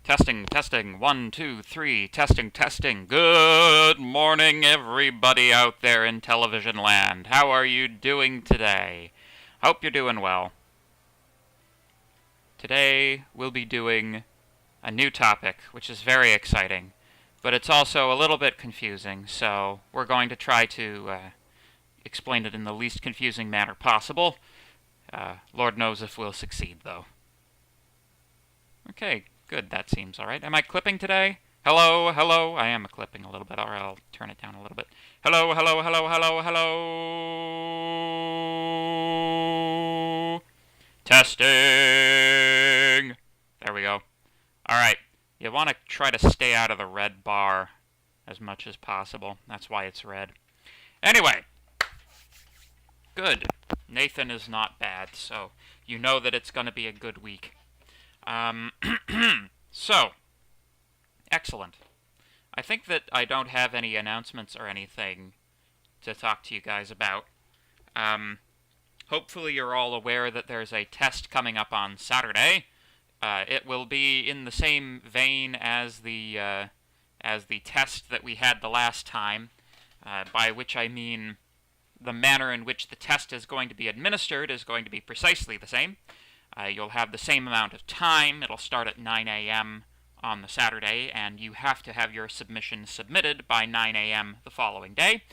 Testing, testing, 1, 2, 3, testing, testing. Good morning, everybody out there in television land. How are you doing today? Hope you're doing well. Today, we'll be doing a new topic, which is very exciting, but it's also a little bit confusing, so we're going to try to explain it in the least confusing manner possible. Lord knows if we'll succeed, though. Okay, good, that seems alright. Am I clipping today? Hello, hello. I am clipping a little bit, or I'll turn it down a little bit. Hello, hello, hello, hello, hello. Testing. There we go. Alright, you want to try to stay out of the red bar as much as possible. That's why it's red. Anyway. Good. Nathan is not bad, so you know that it's going to be a good week. So, excellent. I think that I don't have any announcements or anything to talk to you guys about. Hopefully you're all aware that there's a test coming up on Saturday. It will be in the same vein as the test that we had the last time, by which I mean the manner in which the test is going to be administered is going to be precisely the same. You'll have the same amount of time. It'll start at 9 a.m. on the Saturday, and you have to have your submission submitted by 9 a.m. the following day.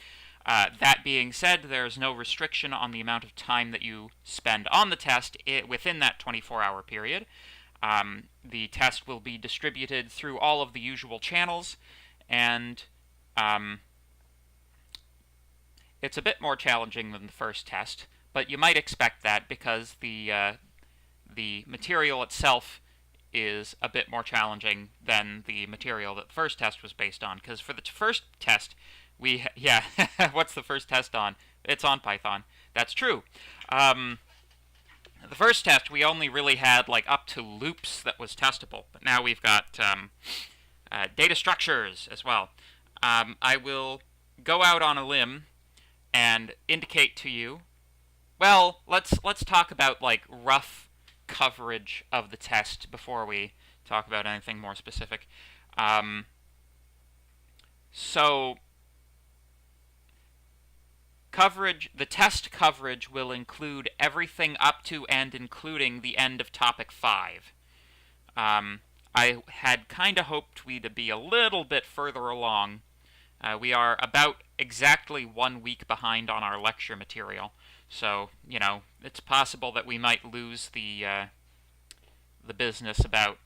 That being said, there's no restriction on the amount of time that you spend on the test within that 24-hour period. The test will be distributed through all of the usual channels, and it's a bit more challenging than the first test, but you might expect that because the material itself is a bit more challenging than the material that the first test was based on. Because for the first test, what's the first test on? It's on Python. That's true. The first test, we only really had like up to loops that was testable, but now we've got data structures as well. I will go out on a limb and indicate to you. Well, let's talk about like rough coverage of the test before we talk about anything more specific. So the test coverage will include everything up to and including the end of topic 5. I had kind of hoped we'd be a little bit further along. We are about exactly 1 week behind on our lecture material. So, it's possible that we might lose the business about,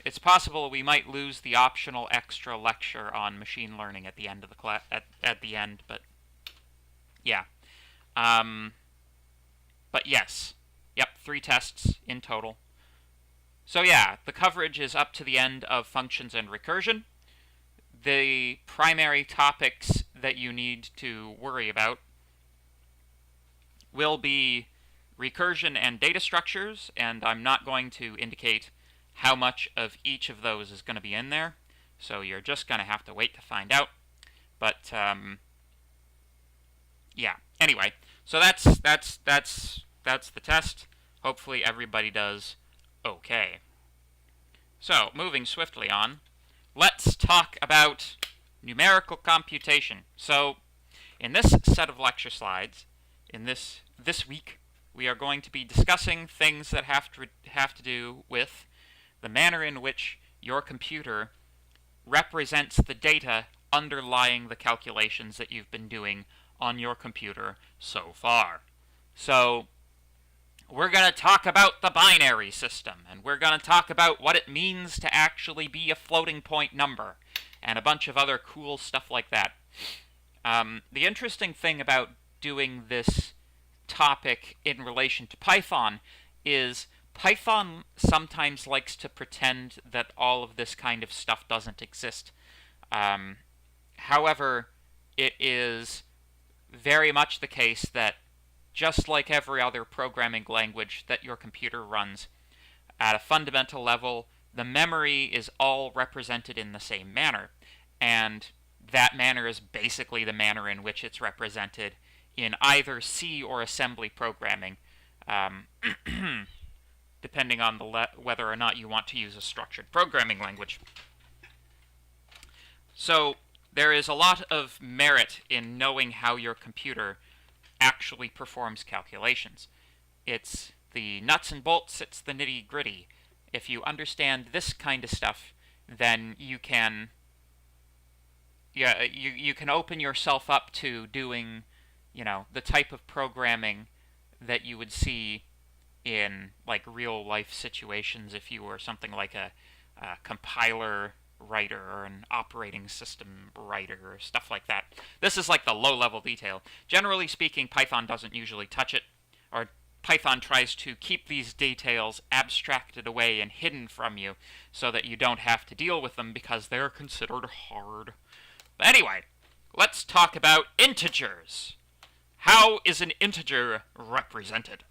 it's possible we might lose the optional extra lecture on machine learning at the end of the class, at the end, but yeah. But yes. Yep, 3 tests in total. So yeah, the coverage is up to the end of functions and recursion. The primary topics that you need to worry about will be recursion and data structures, and I'm not going to indicate how much of each of those is going to be in there, so you're just going to have to wait to find out. But yeah. Anyway, so that's the test. Hopefully everybody does okay. So moving swiftly on. Let's talk about numerical computation. So, in this set of lecture slides, in this week, we are going to be discussing things that have to do with the manner in which your computer represents the data underlying the calculations that you've been doing on your computer so far. So, we're going to talk about the binary system, and we're going to talk about what it means to actually be a floating point number, and a bunch of other cool stuff like that. The interesting thing about doing this topic in relation to Python is Python sometimes likes to pretend that all of this kind of stuff doesn't exist. However, it is very much the case that just like every other programming language that your computer runs, at a fundamental level, the memory is all represented in the same manner. And that manner is basically the manner in which it's represented in either C or assembly programming. depending on whether or not you want to use a structured programming language. So there is a lot of merit in knowing how your computer actually performs calculations. It's the nuts and bolts, it's the nitty-gritty. If you understand this kind of stuff, then you can you can open yourself up to doing, the type of programming that you would see in like real life situations if you were something like a compiler writer or an operating system writer or stuff like that. This is like the low-level detail. Generally speaking, Python doesn't usually touch it, or Python tries to keep these details abstracted away and hidden from you so that you don't have to deal with them because they're considered hard. But anyway, let's talk about integers. How is an integer represented?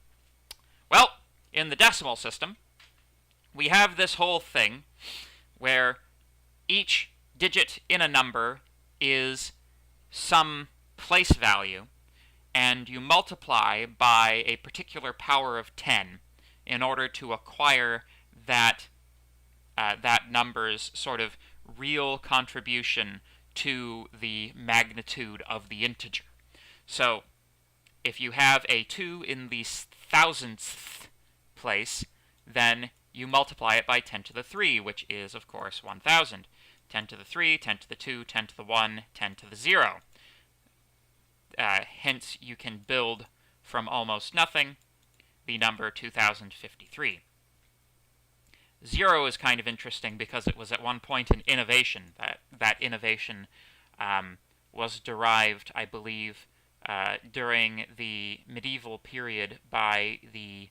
Well, in the decimal system, we have this whole thing where each digit in a number is some place value, and you multiply by a particular power of 10 in order to acquire that number's sort of real contribution to the magnitude of the integer. So if you have a 2 in the thousandth place, then you multiply it by 10 to the 3, which is, of course, 1,000. 10 to the 3, 10 to the 2, 10 to the 1, 10 to the 0. Hence, you can build from almost nothing the number 2053. 0 is kind of interesting because it was at one point an innovation. That innovation was derived, I believe, during the medieval period by the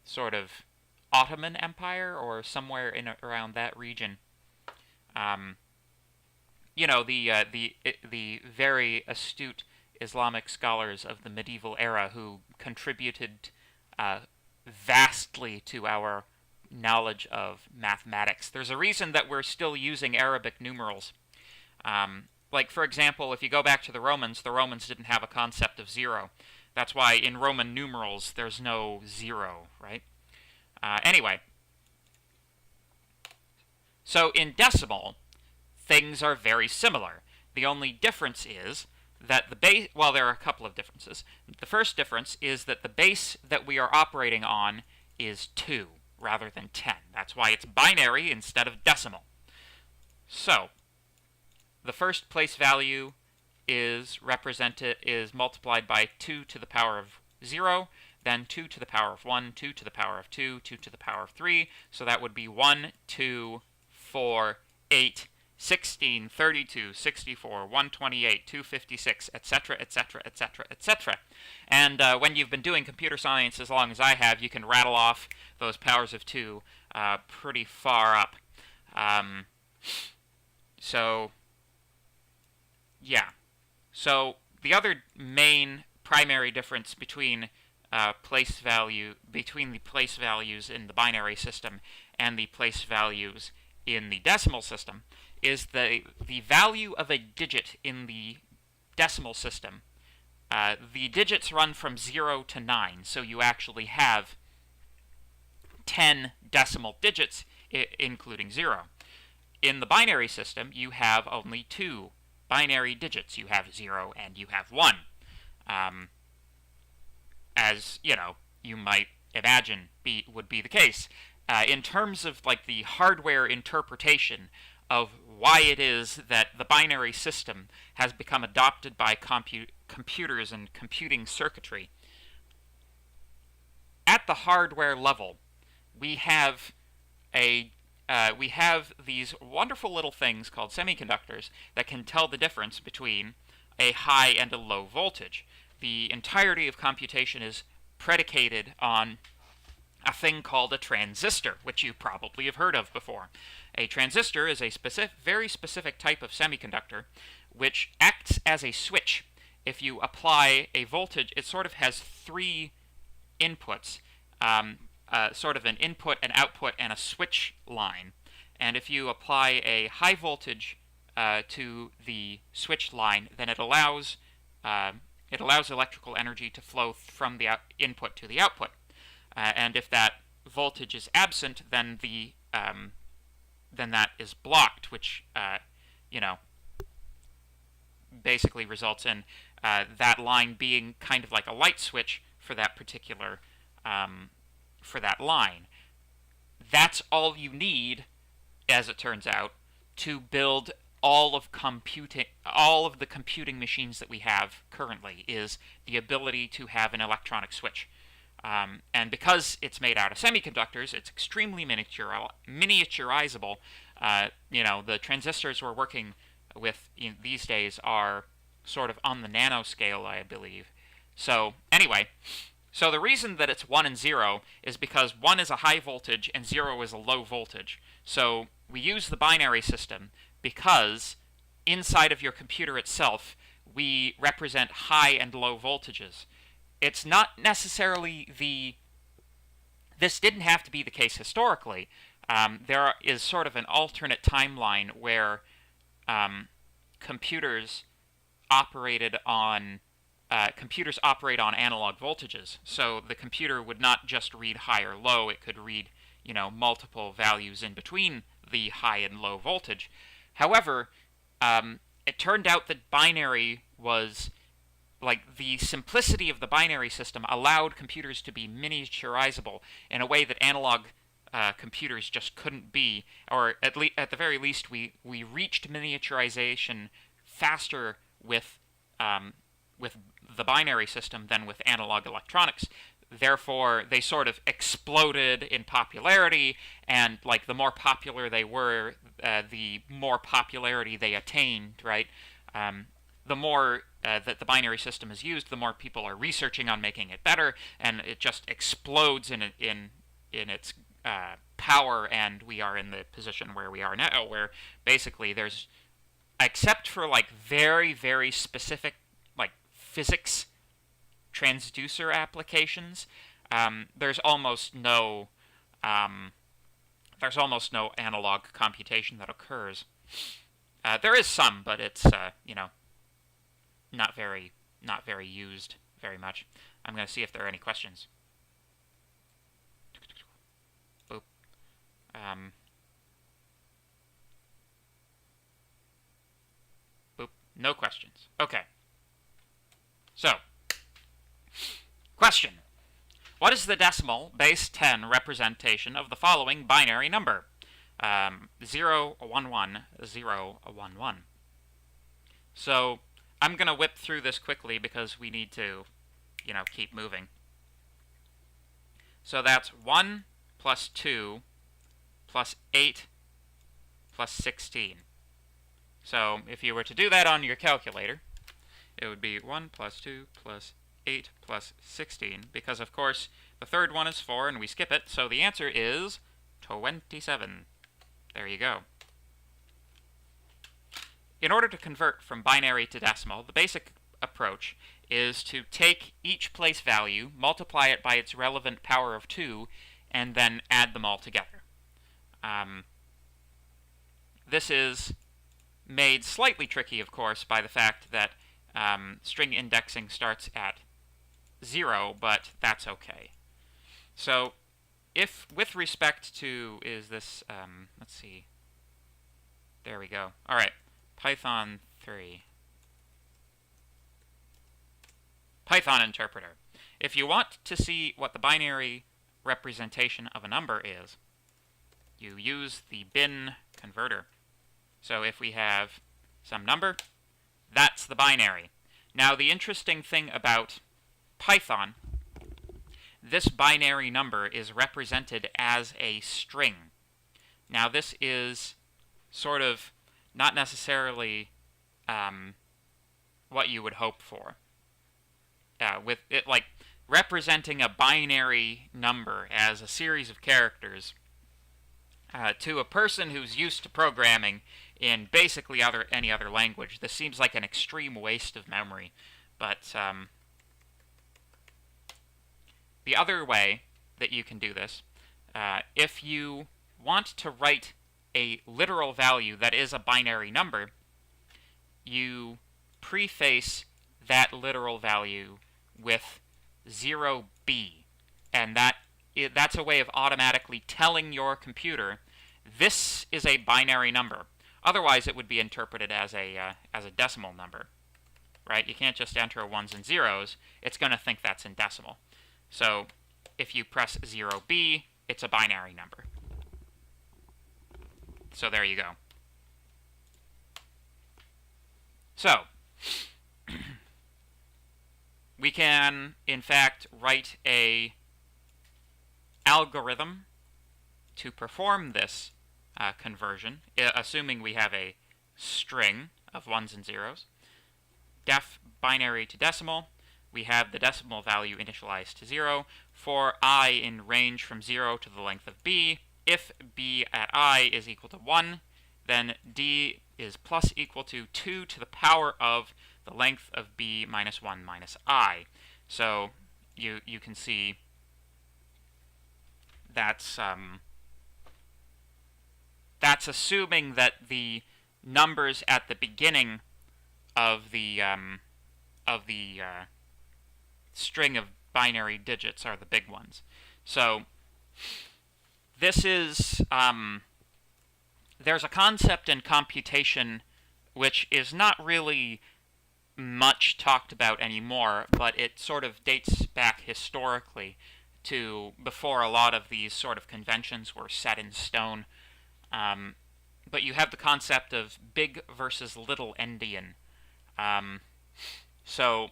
sort of Ottoman Empire or somewhere in around that region. The very astute Islamic scholars of the medieval era who contributed vastly to our knowledge of mathematics. There's a reason that we're still using Arabic numerals. Like, for example, if you go back to the Romans didn't have a concept of 0. That's why in Roman numerals there's no 0, right? Anyway, so in decimal, things are very similar. The only difference is that the base, well, there are a couple of differences. The first difference is that the base that we are operating on is 2 rather than 10. That's why it's binary instead of decimal. So, the first place value is multiplied by 2 to the power of 0, then 2 to the power of 1, 2 to the power of 2, 2 to the power of 3, so that would be 1, 2, 4, 8, 16, 32, 64, 128, 256, etc., etc., etc., etc. And when you've been doing computer science as long as I have, you can rattle off those powers of 2 pretty far up. So, yeah. So, the other main primary difference between the place values in the binary system and the place values in the decimal system is the value of a digit in the decimal system. The digits run from 0 to 9, so you actually have 10 decimal digits, including 0. In the binary system, you have only 2 binary digits. You have 0 and you have 1. As, you might imagine would be the case. In terms of like the hardware interpretation of why it is that the binary system has become adopted by computers and computing circuitry, at the hardware level, we have these wonderful little things called semiconductors that can tell the difference between a high and a low voltage. The entirety of computation is predicated on a thing called a transistor, which you probably have heard of before. A transistor is a very specific type of semiconductor which acts as a switch. If you apply a voltage, it sort of has 3 inputs, sort of an input, an output, and a switch line. And if you apply a high voltage to the switch line, then it allows electrical energy to flow from the input to the output. and if that voltage is absent, then then that is blocked, which you know, basically results in that line being kind of like a light switch for that particular for that line. That's all you need, as it turns out, to build all of the computing machines that we have currently, is the ability to have an electronic switch. And because it's made out of semiconductors, it's extremely miniaturizable. The transistors we're working with these days are sort of on the nanoscale, I believe. So anyway, so the reason that it's 1 and 0 is because 1 is a high voltage and 0 is a low voltage. So we use the binary system because inside of your computer itself, we represent high and low voltages. It's not necessarily this didn't have to be the case historically. There is sort of an alternate timeline where computers operate on analog voltages. So the computer would not just read high or low; it could read, multiple values in between the high and low voltage. However, it turned out that binary was, like, the simplicity of the binary system allowed computers to be miniaturizable in a way that analog computers just couldn't be, or at the very least, we reached miniaturization faster with the binary system than with analog electronics. Therefore, they sort of exploded in popularity, and like the more popular they were, the more popularity they attained. Right? The more that the binary system is used, the more people are researching on making it better, and it just explodes in its power. And we are in the position where we are now, where basically there's, except for like very, very specific like physics transducer applications, there's almost no analog computation that occurs. There is some, but it's not very used very much. I'm going to see if there are any questions. Boop. Boop. No questions. Okay. So, question. What is the decimal base 10 representation of the following binary number? 0, 1, 1, 0, 1, 1. So, I'm going to whip through this quickly because we need to, keep moving. So that's 1 plus 2 plus 8 plus 16. So if you were to do that on your calculator, it would be 1 plus 2 plus 8 plus 16, because of course the third one is 4 and we skip it, so the answer is 27. There you go. In order to convert from binary to decimal, the basic approach is to take each place value, multiply it by its relevant power of 2, and then add them all together. This is made slightly tricky, of course, by the fact that string indexing starts at 0, but that's okay. So, if with respect to, is this, let's see, there we go. All right, Python 3. Python interpreter. If you want to see what the binary representation of a number is, you use the bin converter. So if we have some number, that's the binary. Now the interesting thing about Python, this binary number is represented as a string. Now this is sort of not necessarily what you would hope for. With it, like, representing a binary number as a series of characters, to a person who's used to programming in basically any other language, this seems like an extreme waste of memory. But the other way that you can do this, if you want to write a literal value that is a binary number, you preface that literal value with 0b, and that that's a way of automatically telling your computer this is a binary number. Otherwise, it would be interpreted as a decimal number, right? You can't just enter ones and zeros. It's going to think that's in decimal. So if you press 0B, it's a binary number. So there you go. So we can, in fact, write a algorithm to perform this conversion, assuming we have a string of ones and zeros. Def binary to decimal, we have the decimal value initialized to 0. For I in range from 0 to the length of b, if b at I is equal to 1, then d is plus equal to 2 to the power of the length of b minus 1 minus I. So you can see that's assuming that the numbers at the beginning of the string of binary digits are the big ones. So this is there's a concept in computation which is not really much talked about anymore, but it sort of dates back historically to before a lot of these sort of conventions were set in stone. But you have the concept of big versus little endian. So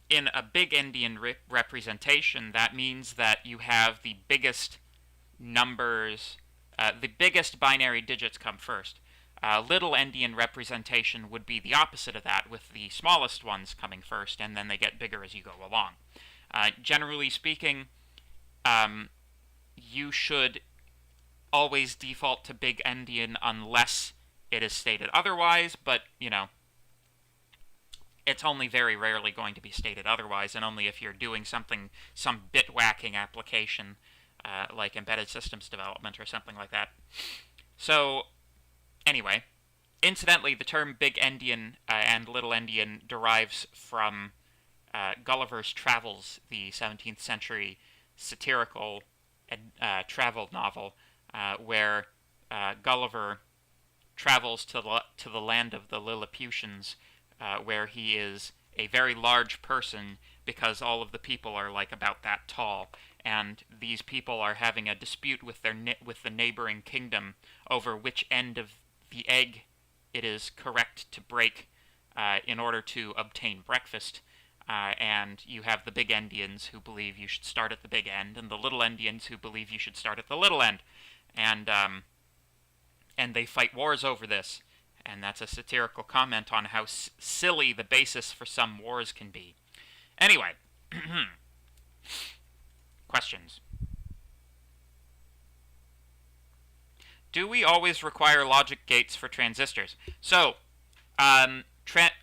in a big endian representation, that means that you have the biggest numbers, the biggest binary digits come first. Little endian representation would be the opposite of that, with the smallest ones coming first, and then they get bigger as you go along. Generally speaking, you should always default to big endian unless it is stated otherwise, but, you know, it's only very rarely going to be stated otherwise, and only if you're doing something, some bit-whacking application, like embedded systems development or something like that. So, anyway, incidentally, the term big endian and little endian derives from Gulliver's Travels, the 17th century satirical travel novel, where Gulliver travels to the land of the Lilliputians, where he is a very large person because all of the people are like about that tall, and these people are having a dispute with the neighboring kingdom over which end of the egg it is correct to break in order to obtain breakfast. And you have the big endians who believe you should start at the big end, and the little endians who believe you should start at the little end. And they fight wars over this. And that's a satirical comment on how silly the basis for some wars can be. Anyway, questions. Do we always require logic gates for transistors? So,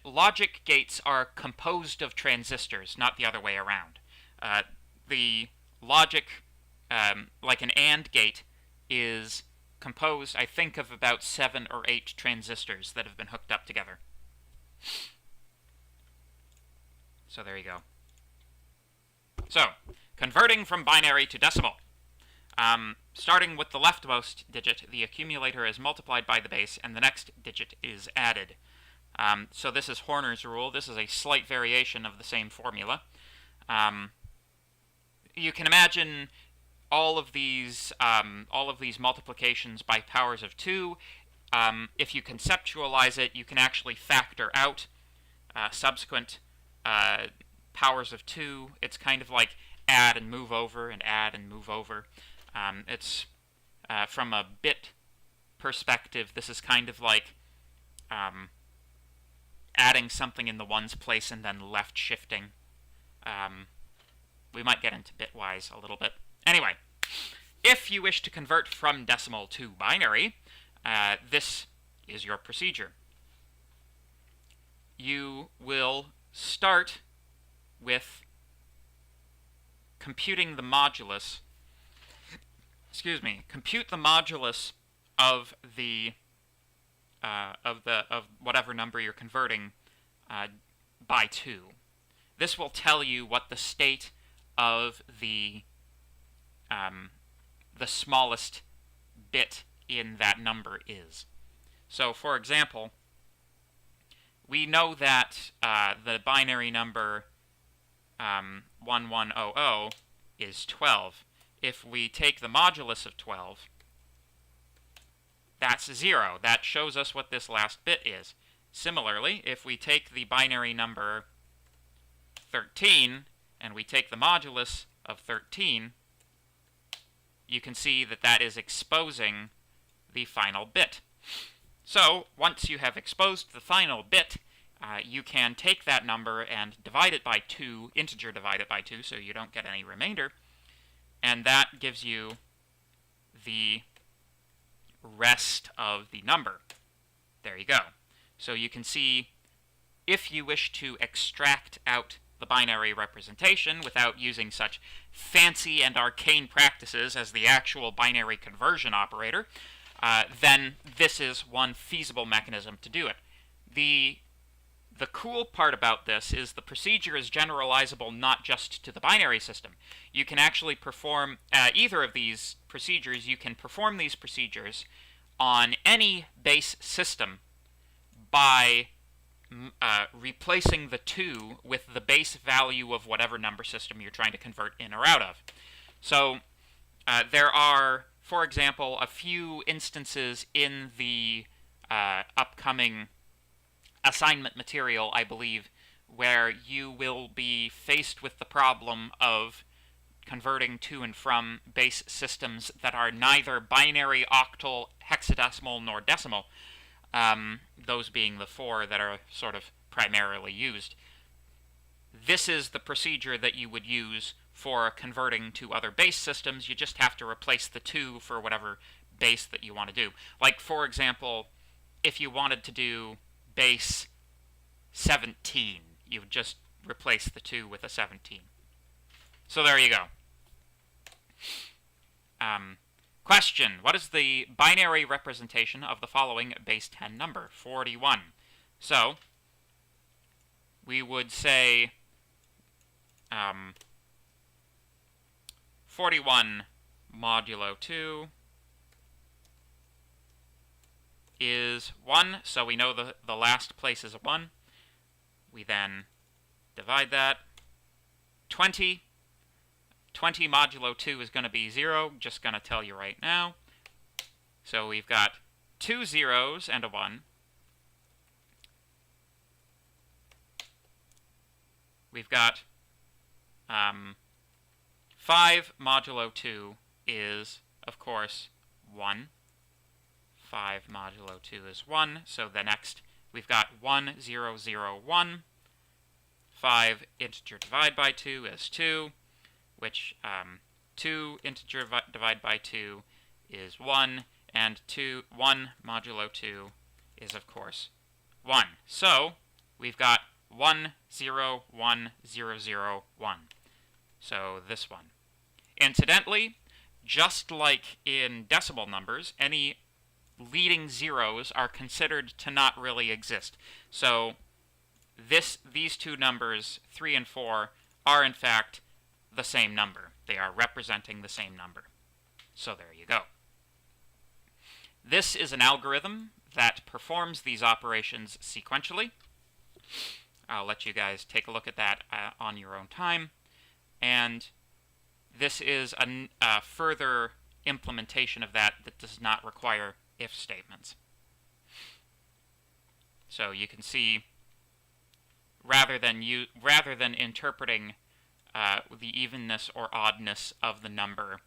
logic gates are composed of transistors, not the other way around. The logic, like an AND gate, is composed, I think, of about 7 or 8 transistors that have been hooked up together. So there you go. So, converting from binary to decimal. Starting with the leftmost digit, the accumulator is multiplied by the base, and the next digit is added. So this is Horner's rule. This is a slight variation of the same formula. You can imagine all of these multiplications by powers of 2. If you conceptualize it, you can actually factor out subsequent powers of 2. It's kind of like add and move over and add and move over. It's from a bit perspective, this is kind of like adding something in the ones place and then left shifting. We might get into bitwise a little bit. Anyway, if you wish to convert from decimal to binary, this is your procedure. You will start with computing the modulus. Compute the modulus of the of whatever number you're converting by 2. This will tell you what the state of the the smallest bit in that number is. So, for example, we know that the binary number 1100 is 12. If we take the modulus of 12, that's 0. That shows us what this last bit is. Similarly, if we take the binary number 13 and we take the modulus of 13, you can see that that is exposing the final bit. So, once you have exposed the final bit, you can take that number and divide it by 2, integer divide it by 2, so you don't get any remainder, and that gives you the rest of the number. There you go. So you can see, if you wish to extract out the binary representation without using such fancy and arcane practices as the actual binary conversion operator, then this is one feasible mechanism to do it. The cool part about this is the procedure is generalizable not just to the binary system. You can actually perform either of these procedures. You can perform these procedures on any base system by replacing the 2 with the base value of whatever number system you're trying to convert in or out of. So there are, for example, a few instances in the upcoming assignment material, I believe, where you will be faced with the problem of converting to and from base systems that are neither binary, octal, hexadecimal, nor decimal, those being the 4 that are sort of primarily used. This is the procedure that you would use for converting to other base systems. You just have to replace the 2 for whatever base that you want to do. Like, for example, if you wanted to do base 17, you would just replace the 2 with a 17. So there you go. Question: what is the binary representation of the following base 10 number? 41. So we would say 41 modulo 2 is 1, so we know the last place is a 1. We then divide that. 20 modulo 2 is going to be 0, just going to tell you right now. So we've got 2 zeros and a 1. We've got 5 modulo 2 is, of course, 1. 5 modulo 2 is 1, so the next we've got 1, 0, 0, 1. 5 integer divide by 2 is 2, which 2 integer divide by 2 is 1, and 1 modulo 2 is, of course, 1. So we've got 1, 0, 1, 0, 0, 1. So this one. Incidentally, just like in decimal numbers, any leading zeros are considered to not really exist. So these two numbers, 3 and 4, are in fact the same number. They are representing the same number. So there you go. This is an algorithm that performs these operations sequentially. I'll let you guys take a look at that on your own time. And this is a further implementation of that does not require if statements. So you can see, rather than interpreting the evenness or oddness of the number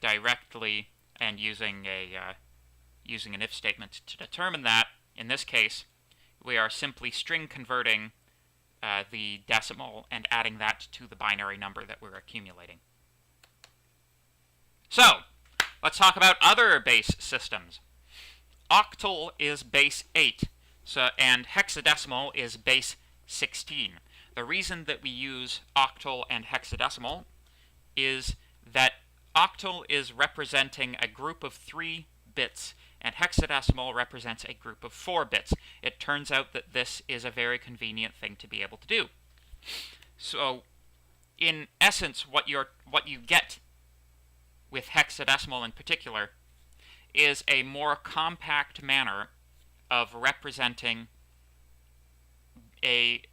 directly and using an if statement to determine that, in this case, we are simply string converting the decimal and adding that to the binary number that we're accumulating. So, let's talk about other base systems. Octal is base 8, and hexadecimal is base 16. The reason that we use octal and hexadecimal is that octal is representing a group of 3 bits, and hexadecimal represents a group of 4 bits. It turns out that this is a very convenient thing to be able to do. So, in essence, what you get with hexadecimal in particular, is a more compact manner of representing a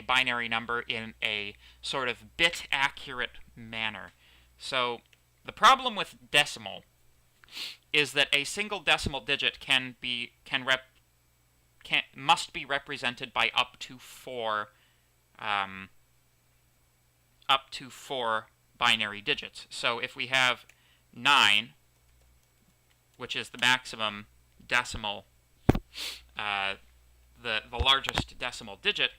binary number in a sort of bit-accurate manner. So the problem with decimal is that a single decimal digit must be represented by up to four binary digits. So if we have 9, which is the maximum decimal, the largest decimal digit,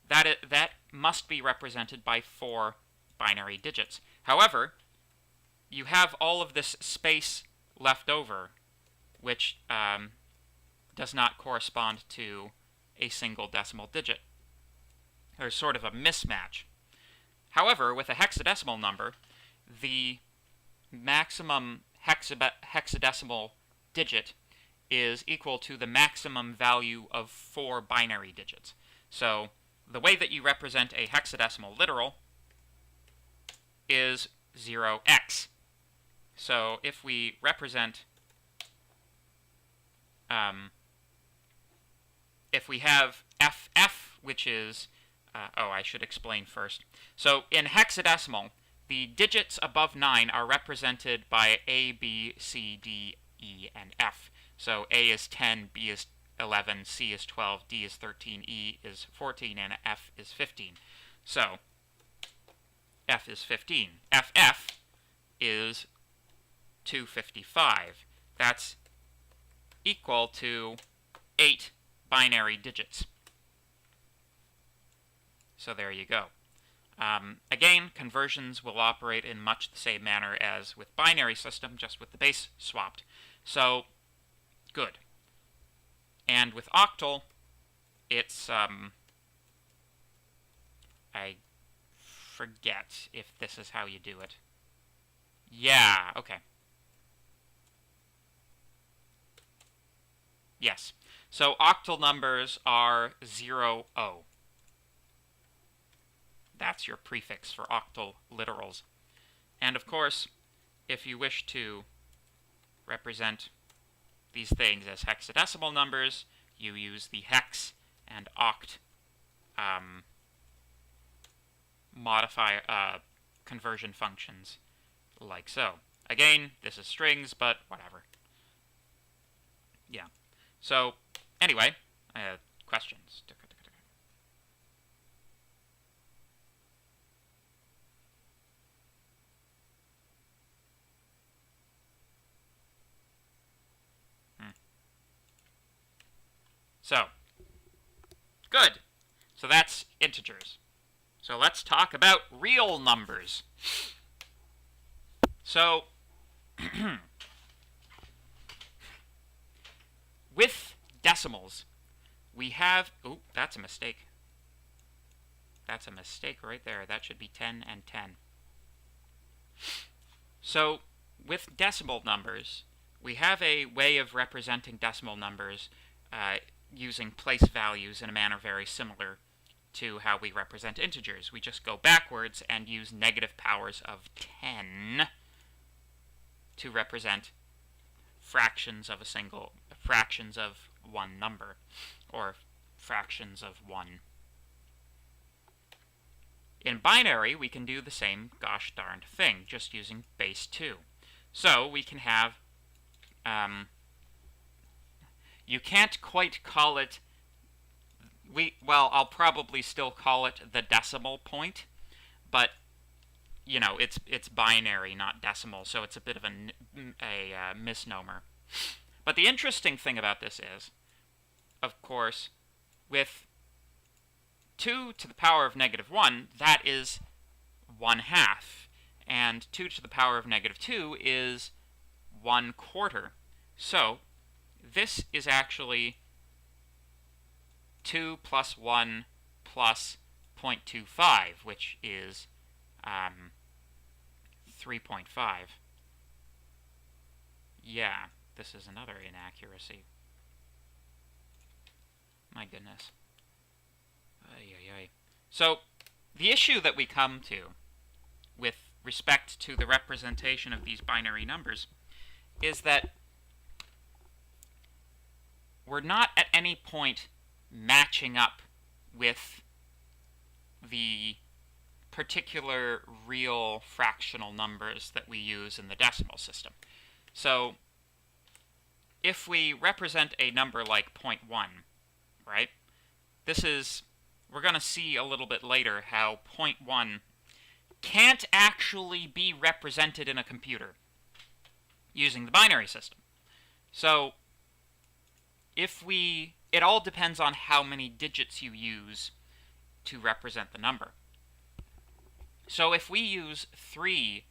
that must be represented by 4 binary digits. However, you have all of this space left over, which does not correspond to a single decimal digit. There's sort of a mismatch. However, with a hexadecimal number, the maximum hexadecimal digit is equal to the maximum value of 4 binary digits. So the way that you represent a hexadecimal literal is 0x. So if we represent, if we have FF, which is, I should explain first. So in hexadecimal, the digits above 9 are represented by A, B, C, D, E, and F. So A is 10, B is 11, C is 12, D is 13, E is 14, and F is 15. So F is 15. FF is 255. That's equal to 8 binary digits. So there you go. Again, conversions will operate in much the same manner as with binary system, just with the base swapped. So, good. And with octal, it's, I forget if this is how you do it. Yeah, okay. Yes. So octal numbers are 0, 0. That's your prefix for octal literals. And of course, if you wish to represent these things as hexadecimal numbers, you use the hex and oct conversion functions like so. Again, this is strings, but whatever. Yeah. So, anyway, questions? So, good. So that's integers. So let's talk about real numbers. So, with decimals, we have... Oh, that's a mistake. That's a mistake right there. That should be 10 and 10. So, with decimal numbers, we have a way of representing decimal numbers using place values in a manner very similar to how we represent integers. We just go backwards and use negative powers of 10 to represent fractions of one number, or fractions of 1. In binary, we can do the same gosh darned thing, just using base 2. So we can have, you can't quite call it, well, I'll probably still call it the decimal point, but, you know, it's binary, not decimal, so it's a bit of a misnomer. But the interesting thing about this is, of course, with 2 to the power of negative 1, that is 1/2, and 2 to the power of negative 2 is 1/4. So this is actually 2 plus 1 plus 0.25, which is 3.5. Yeah, this is another inaccuracy. My goodness. So, the issue that we come to with respect to the representation of these binary numbers is that we're not at any point matching up with the particular real fractional numbers that we use in the decimal system. So if we represent a number like 0.1, right, we're going to see a little bit later how 0.1 can't actually be represented in a computer using the binary system. So it all depends on how many digits you use to represent the number. So if we use 3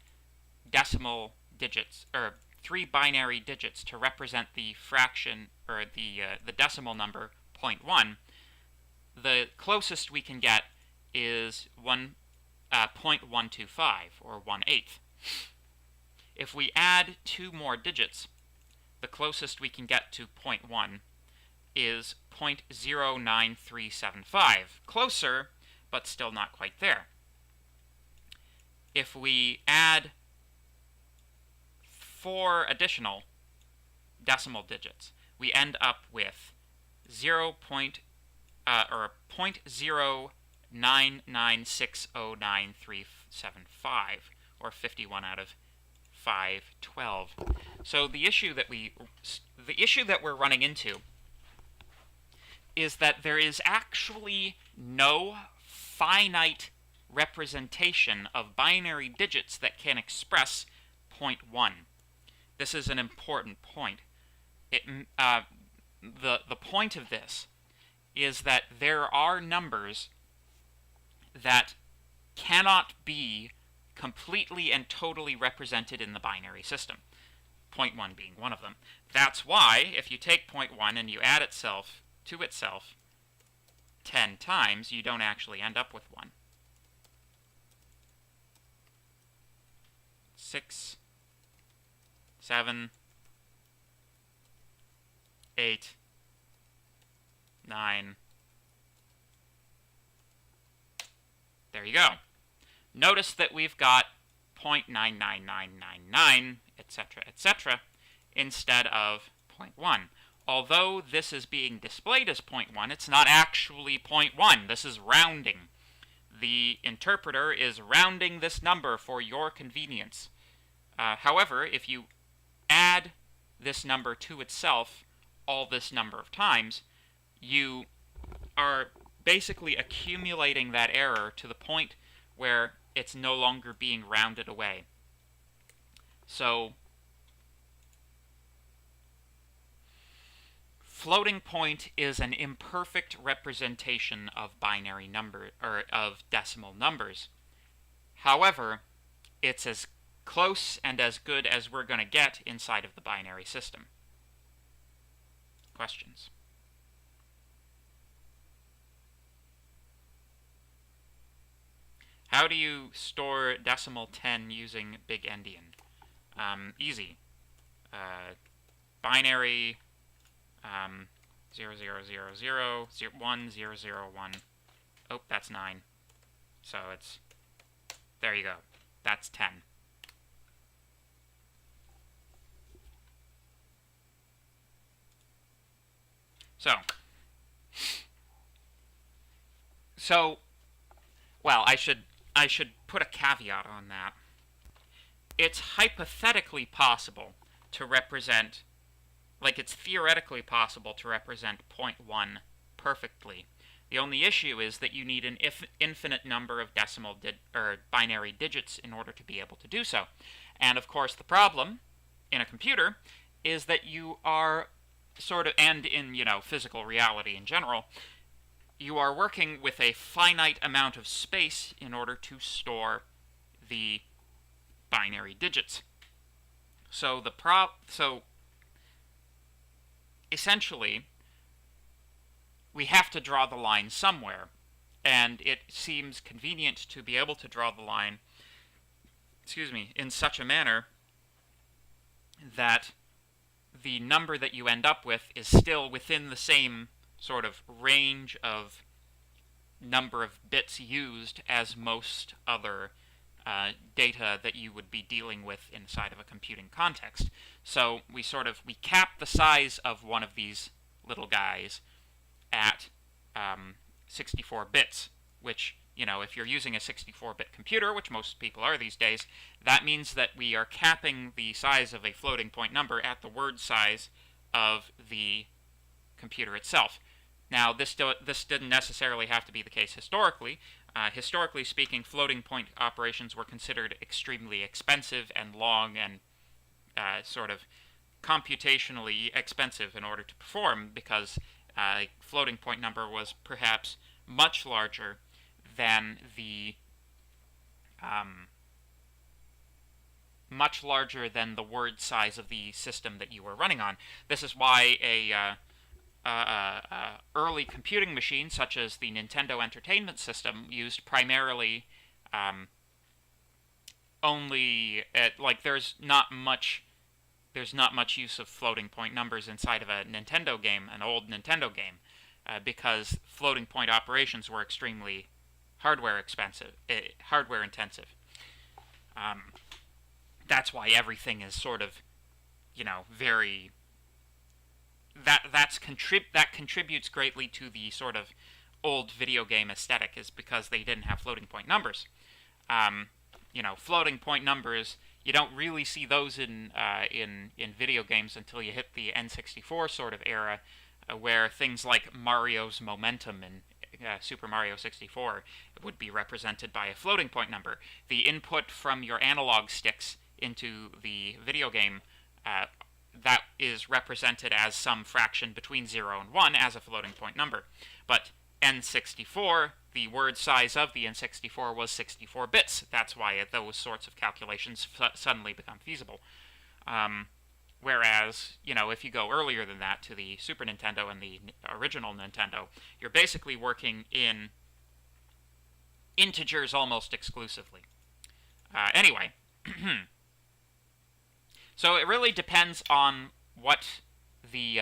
decimal digits, or 3 binary digits to represent the fraction, or the decimal number 0.1, the closest we can get is 0.125, or 1/8. If we add 2 more digits, the closest we can get to 0.1 is 0.09375. Closer, but still not quite there. If we add 4 additional decimal digits, we end up with 0.09960935, or 51 out of 512. So the issue that we're running into is that there is actually no finite representation of binary digits that can express 0.1. This is an important point. The point of this is that there are numbers that cannot be completely and totally represented in the binary system, 0.1 being one of them. That's why if you take 0.1 and you add itself to itself 10 times, you don't actually end up with 1. 6, 7, 8, 9. There you go. Notice that we've got 0.99999, etc., etc., instead of 0.1. Although this is being displayed as 0.1, it's not actually 0.1. This is rounding. The interpreter is rounding this number for your convenience. However, if you add this number to itself all this number of times, you are basically accumulating that error to the point where it's no longer being rounded away. So floating point is an imperfect representation of binary number, or of decimal numbers. However, it's as close and as good as we're going to get inside of the binary system. Questions? How do you store decimal 10 using big endian? Easy. Binary 0000 Oh, that's 9. So it's, there you go. That's 10. So, well, I should put a caveat on that. It's hypothetically possible to represent, like it's theoretically possible to represent 0.1 perfectly. The only issue is that you need an infinite number of decimal or binary digits in order to be able to do so. And of course the problem in a computer is that you are sort of, and in, physical reality in general, you are working with a finite amount of space in order to store the binary digits. So essentially, we have to draw the line somewhere, and it seems convenient to be able to draw the line, in such a manner that the number that you end up with is still within the same sort of range of number of bits used as most other data that you would be dealing with inside of a computing context. So we cap the size of one of these little guys at 64 bits, which, if you're using a 64-bit computer, which most people are these days, that means that we are capping the size of a floating point number at the word size of the computer itself. Now, this didn't necessarily have to be the case historically. Historically speaking, floating point operations were considered extremely expensive and long and sort of computationally expensive in order to perform, because floating point number was perhaps much larger than the word size of the system that you were running on. This is why early computing machine, such as the Nintendo Entertainment System, used primarily there's not much use of floating point numbers inside of a Nintendo game, an old Nintendo game, because floating point operations were extremely hardware intensive. That's why everything is sort of, very that contributes greatly to the sort of old video game aesthetic, is because they didn't have floating point numbers. Floating point numbers, you don't really see those in video games until you hit the N64 sort of era, where things like Mario's momentum in Super Mario 64 would be represented by a floating point number. The input from your analog sticks into the video game, that is represented as some fraction between 0 and 1 as a floating point number. But N64, the word size of the N64 was 64 bits. That's why those sorts of calculations suddenly become feasible. Whereas, if you go earlier than that to the Super Nintendo and the original Nintendo, you're basically working in integers almost exclusively. Anyway, so it really depends on what the...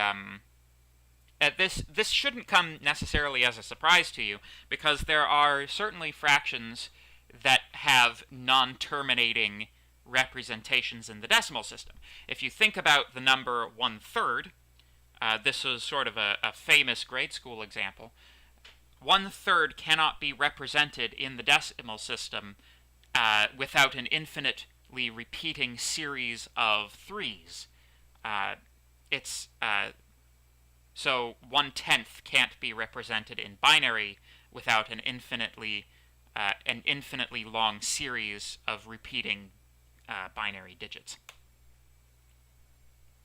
This shouldn't come necessarily as a surprise to you, because there are certainly fractions that have non-terminating representations in the decimal system. If you think about the number 1/3, this is sort of a famous grade school example. 1/3 cannot be represented in the decimal system without an infinitely repeating series of 3s. So 1/10 can't be represented in binary without an infinitely long series of repeating binary digits.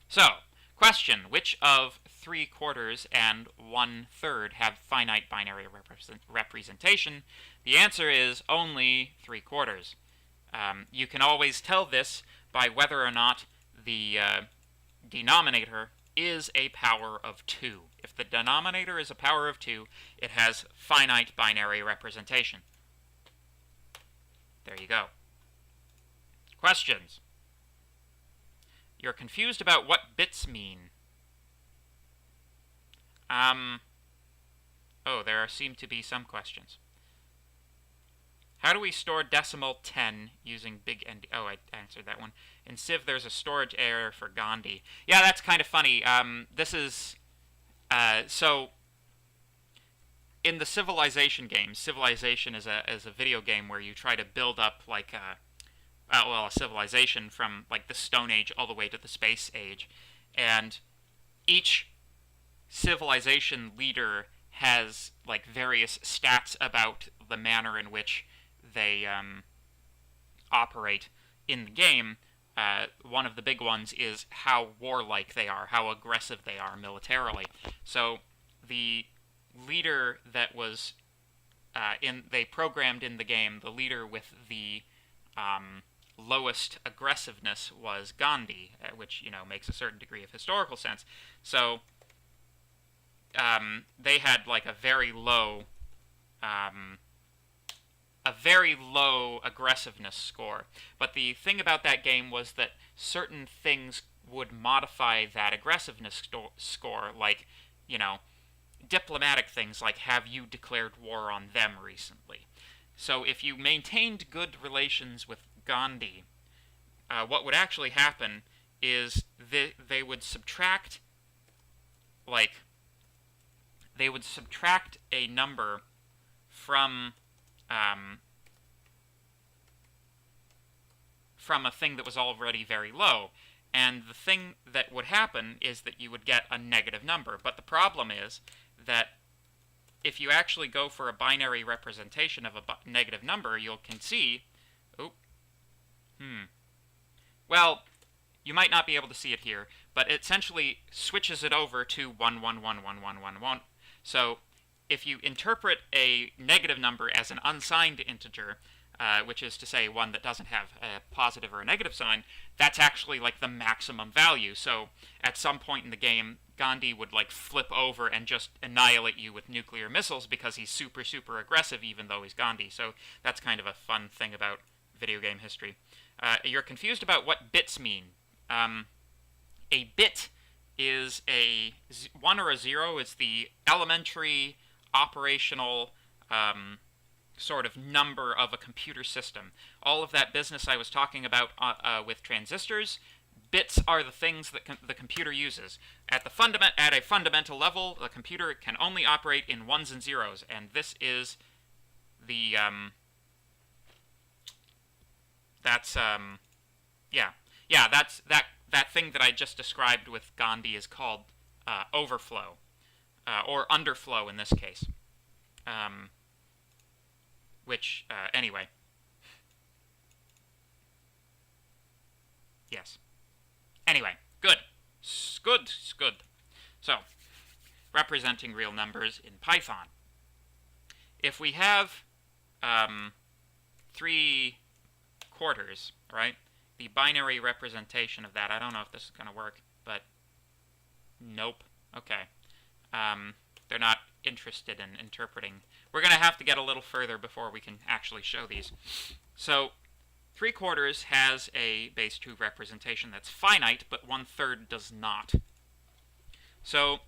So, question: which of 3/4 and 1/3 have finite binary representation? The answer is only 3/4. You can always tell this by whether or not the denominator is a power of 2. If the denominator is a power of 2, it has finite binary representation. There you go. Questions? You're confused about what bits mean. There seem to be some questions. How do we store decimal 10 using big ND? Oh, I answered that one. In Civ, there's a storage error for Gandhi. Yeah, that's kind of funny. This is... so, in the Civilization games, Civilization is a video game where you try to build up, like, a civilization from, like, the Stone Age all the way to the Space Age. And each civilization leader has, like, various stats about the manner in which they operate in the game. One of the big ones is how warlike they are, how aggressive they are militarily. So the leader that was they programmed in the game, the leader with the lowest aggressiveness was Gandhi, which makes a certain degree of historical sense. So they had like a very low aggressiveness score. But the thing about that game was that certain things would modify that aggressiveness score, like, diplomatic things, like, have you declared war on them recently? So if you maintained good relations with Gandhi, what would actually happen is they would subtract, like, they would subtract a number from a thing that was already very low. And the thing that would happen is that you would get a negative number. But the problem is that if you actually go for a binary representation of a negative number, you can see, well, you might not be able to see it here, but it essentially switches it over to 1, 1, 1, 1, 1, 1, 1. So if you interpret a negative number as an unsigned integer, which is to say one that doesn't have a positive or a negative sign, that's actually like the maximum value. So at some point in the game, Gandhi would like flip over and just annihilate you with nuclear missiles because he's super, super aggressive even though he's Gandhi. So that's kind of a fun thing about video game history. You're confused about what bits mean. A bit is a 1 or a 0 is the elementary operational sort of number of a computer system. All of that business I was talking about with transistors, bits are the things that the computer uses. At a fundamental level, the computer can only operate in 1s and 0s, and this is the that thing that I just described with Gandhi is called overflow, or underflow in this case. Anyway. Yes. Anyway, good. Good. So, representing real numbers in Python. If we have 3 quarters, right? The binary representation of that, I don't know if this is going to work, but nope. Okay. They're not interested in interpreting. We're going to have to get a little further before we can actually show these. So 3 quarters has a base 2 representation that's finite, but 1/3 does not. So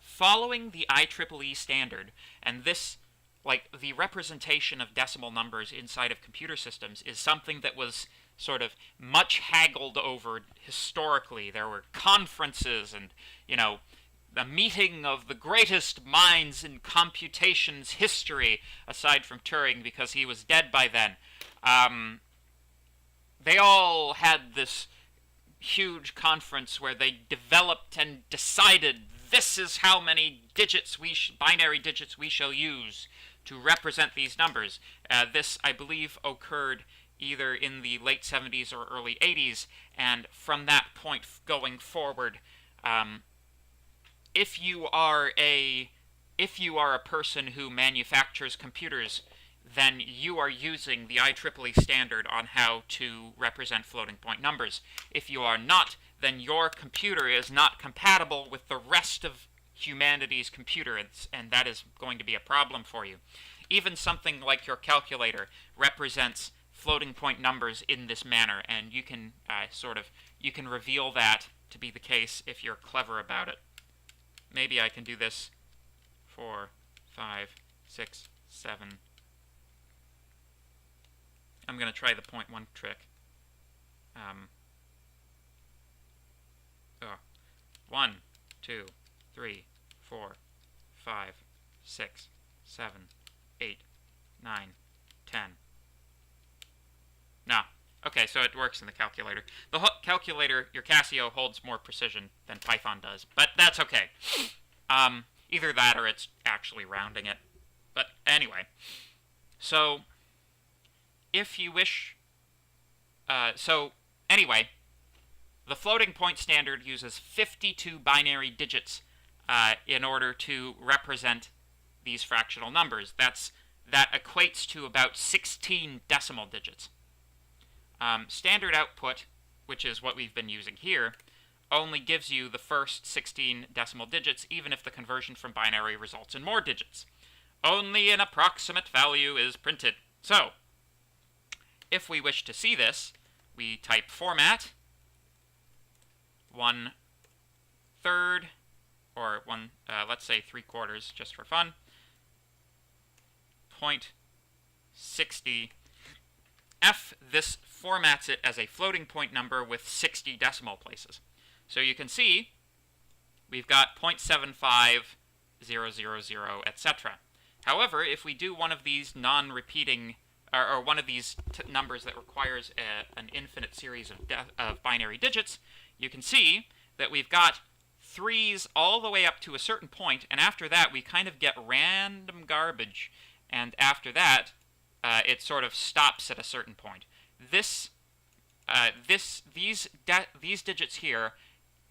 following the IEEE standard, and this, like, the representation of decimal numbers inside of computer systems is something that was sort of much haggled over historically. There were conferences and, the meeting of the greatest minds in computation's history, aside from Turing, because he was dead by then. They all had this huge conference where they developed and decided this is how many digits binary digits we shall use to represent these numbers. This, I believe, occurred either in the late 70s or early 80s, and from that point going forward, if you are a person who manufactures computers, then you are using the IEEE standard on how to represent floating point numbers. If you are not, then your computer is not compatible with the rest of humanity's computer, and that is going to be a problem for you. Even something like your calculator represents floating point numbers in this manner, and you can you can reveal that to be the case if you're clever about it. Maybe I can do this 4, 5, 6, 7. I'm going to try the 0.1 trick. 1, 2, 3, 4, 5, 6, 7, 8, 9, 10. No. Okay, so it works in the calculator. The calculator, your Casio, holds more precision than Python does, but that's okay. Either that or it's actually rounding it. But anyway, so if you wish... anyway, the floating point standard uses 52 binary digits in order to represent these fractional numbers. That equates to about 16 decimal digits. Standard output, which is what we've been using here, only gives you the first 16 decimal digits, even if the conversion from binary results in more digits. Only an approximate value is printed. So, if we wish to see this, we type format 1/3, or let's say 3/4, just for fun, point 60. F, this formats it as a floating point number with 60 decimal places. So you can see we've got 0.75000, etc. However, if we do one of these non-repeating, or one of these numbers that requires an infinite series of binary digits, you can see that we've got 3s all the way up to a certain point, and after that we kind of get random garbage, and after that it sort of stops at a certain point. These digits here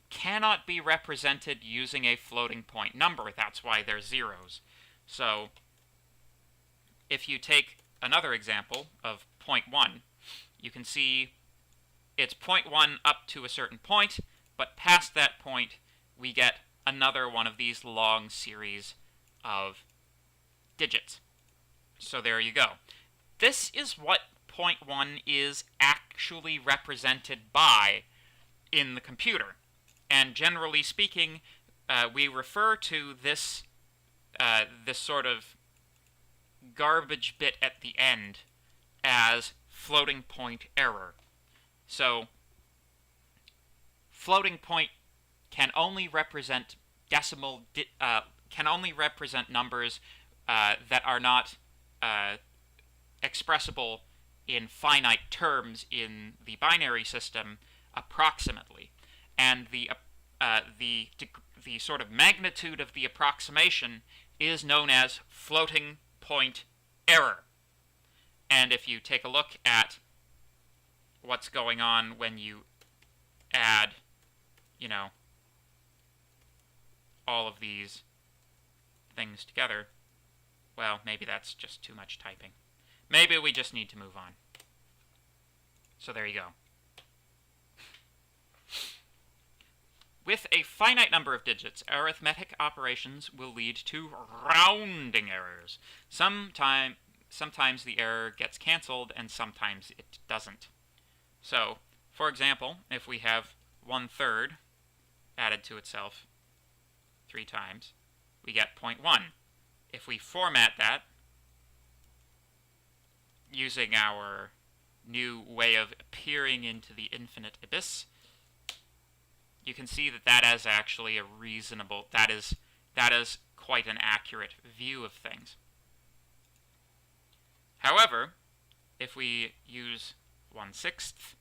cannot be represented using a floating point number. That's why they're zeros. So if you take another example of 0.1, you can see it's 0.1 up to a certain point, but past that point we get another one of these long series of digits. So there you go. This is what 0.1 is actually represented by in the computer. And generally speaking, we refer to this sort of garbage bit at the end as floating point error. So floating point can only represent numbers that are not expressible in finite terms in the binary system approximately, and the sort of magnitude of the approximation is known as floating point error. And if you take a look at what's going on when you add, you know, all of these things together, well, maybe that's just too much typing. Maybe we just need to move on. So there you go. With a finite number of digits, arithmetic operations will lead to rounding errors. Sometimes the error gets cancelled, and sometimes it doesn't. So, for example, if we have 1/3 added to itself 3 times, we get 0.1. If we format that using our new way of peering into the infinite abyss, you can see that that is actually a reasonable, that is quite an accurate view of things. However, if we use 1/6,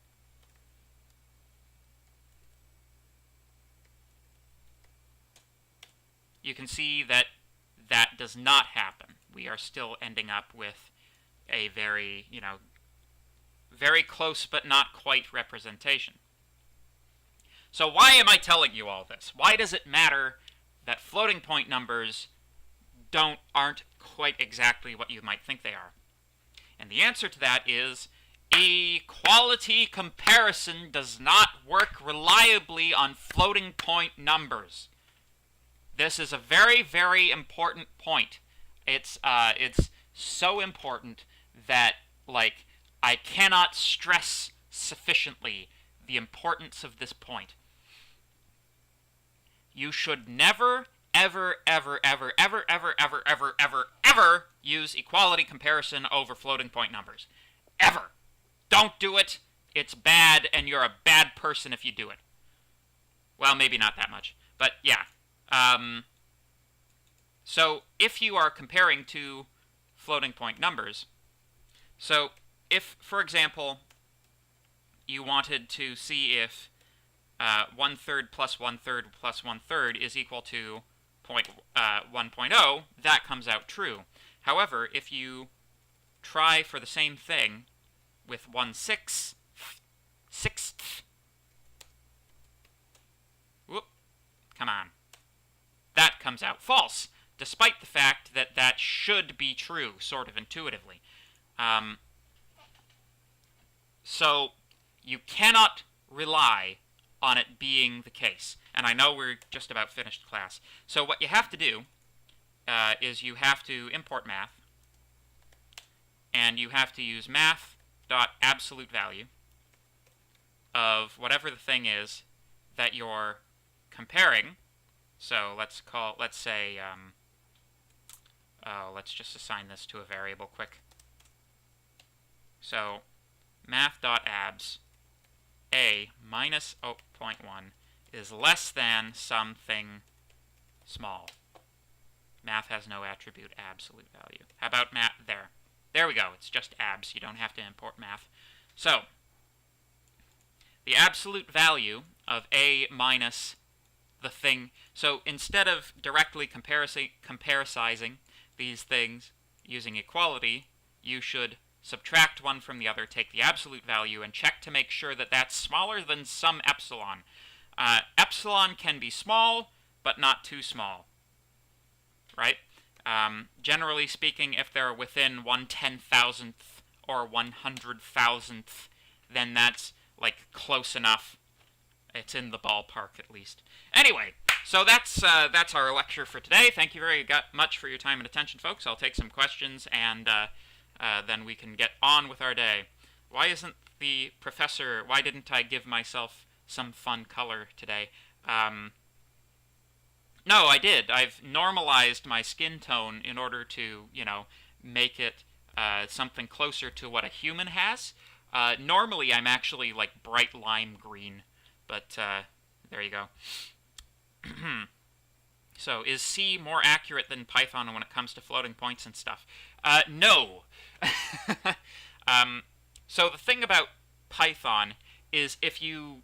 you can see that that does not happen. We are still ending up with a very, very close but not quite representation. So why am I telling you all this? Why does it matter that floating point numbers aren't quite exactly what you might think they are? And the answer to that is equality comparison does not work reliably on floating point numbers. This is a very, very important point. It's so important that, like, I cannot stress sufficiently the importance of this point. You should never, ever, ever, ever, ever, ever, ever, ever, ever, ever use equality comparison over floating point numbers. Ever. Don't do it. It's bad, and you're a bad person if you do it. Well, maybe not that much, but yeah. So if you are comparing two floating point numbers, so if, for example, you wanted to see if 1/3 plus 1/3 plus 1/3 is equal to 1.0, that comes out true. However, if you try for the same thing with 1/6, whoop, come on, that comes out false, despite the fact that that should be true, sort of intuitively. So you cannot rely on it being the case. And I know we're just about finished class. So what you have to do is you have to import math, and you have to use math.absolute value of whatever the thing is that you're comparing. So let's say, let's just assign this to a variable quick. So math.abs a minus 0.1 is less than something small. Math has no attribute absolute value. How about math? There we go. It's just abs. You don't have to import math. So the absolute value of a minus the thing. So instead of directly comparisizing these things using equality, you should subtract one from the other, take the absolute value, and check to make sure that that's smaller than some epsilon. Epsilon can be small, but not too small, right? Generally speaking, if they're within 1/10,000th or 100,000th, then that's like close enough. It's in the ballpark, at least. Anyway, so that's our lecture for today. Thank you very much for your time and attention, folks. I'll take some questions, and then we can get on with our day. Why isn't the professor... Why didn't I give myself some fun color today? No, I did. I've normalized my skin tone in order to, make it something closer to what a human has. Normally, I'm actually like bright lime green. But there you go. So, is C more accurate than Python when it comes to floating points and stuff? No. So the thing about Python is if you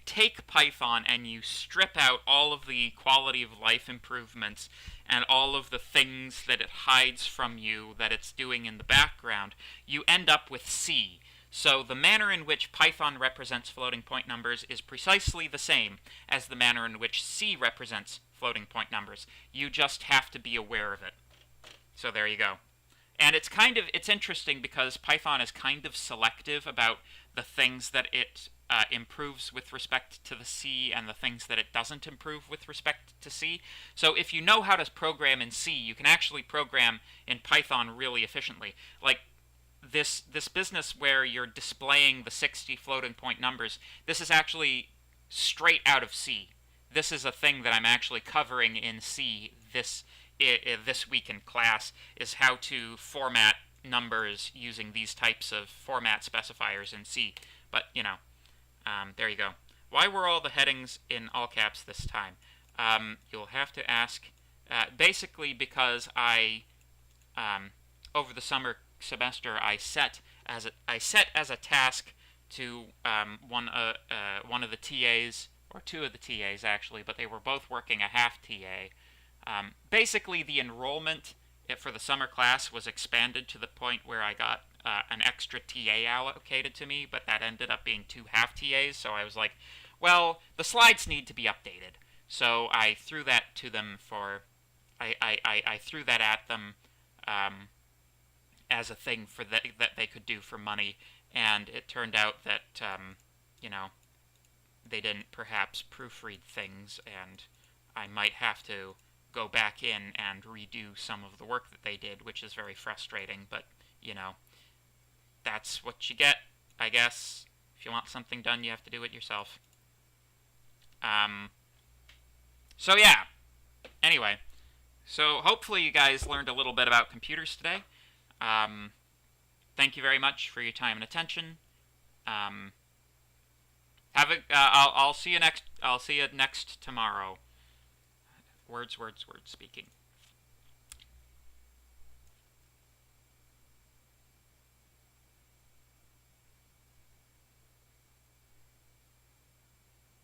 take Python and you strip out all of the quality of life improvements and all of the things that it hides from you that it's doing in the background, you end up with C. So the manner in which Python represents floating point numbers is precisely the same as the manner in which C represents floating point numbers. You just have to be aware of it. So there you go. And it's interesting because Python is kind of selective about the things that it improves with respect to the C and the things that it doesn't improve with respect to C. So if you know how to program in C, you can actually program in Python really efficiently. Like, this business where you're displaying the 60 floating point numbers, this is actually straight out of C. This is a thing that I'm actually covering in C this week in class, is how to format numbers using these types of format specifiers in C. But, there you go. Why were all the headings in all caps this time? You'll have to ask. Basically because I, over the summer semester, I set as a task to one of the TAs, or two of the TAs actually, but they were both working a half TA. Basically, the enrollment for the summer class was expanded to the point where I got an extra TA allocated to me, but that ended up being 2 half TAs, so I was like, well, the slides need to be updated. So I threw that to them I threw that at them as a thing that they could do for money, and it turned out that, they didn't perhaps proofread things, and I might have to go back in and redo some of the work that they did, which is very frustrating, but, that's what you get, I guess. If you want something done, you have to do it yourself. So yeah, anyway, so hopefully you guys learned a little bit about computers today. Thank you very much for your time and attention. I'll see you next tomorrow. Words speaking.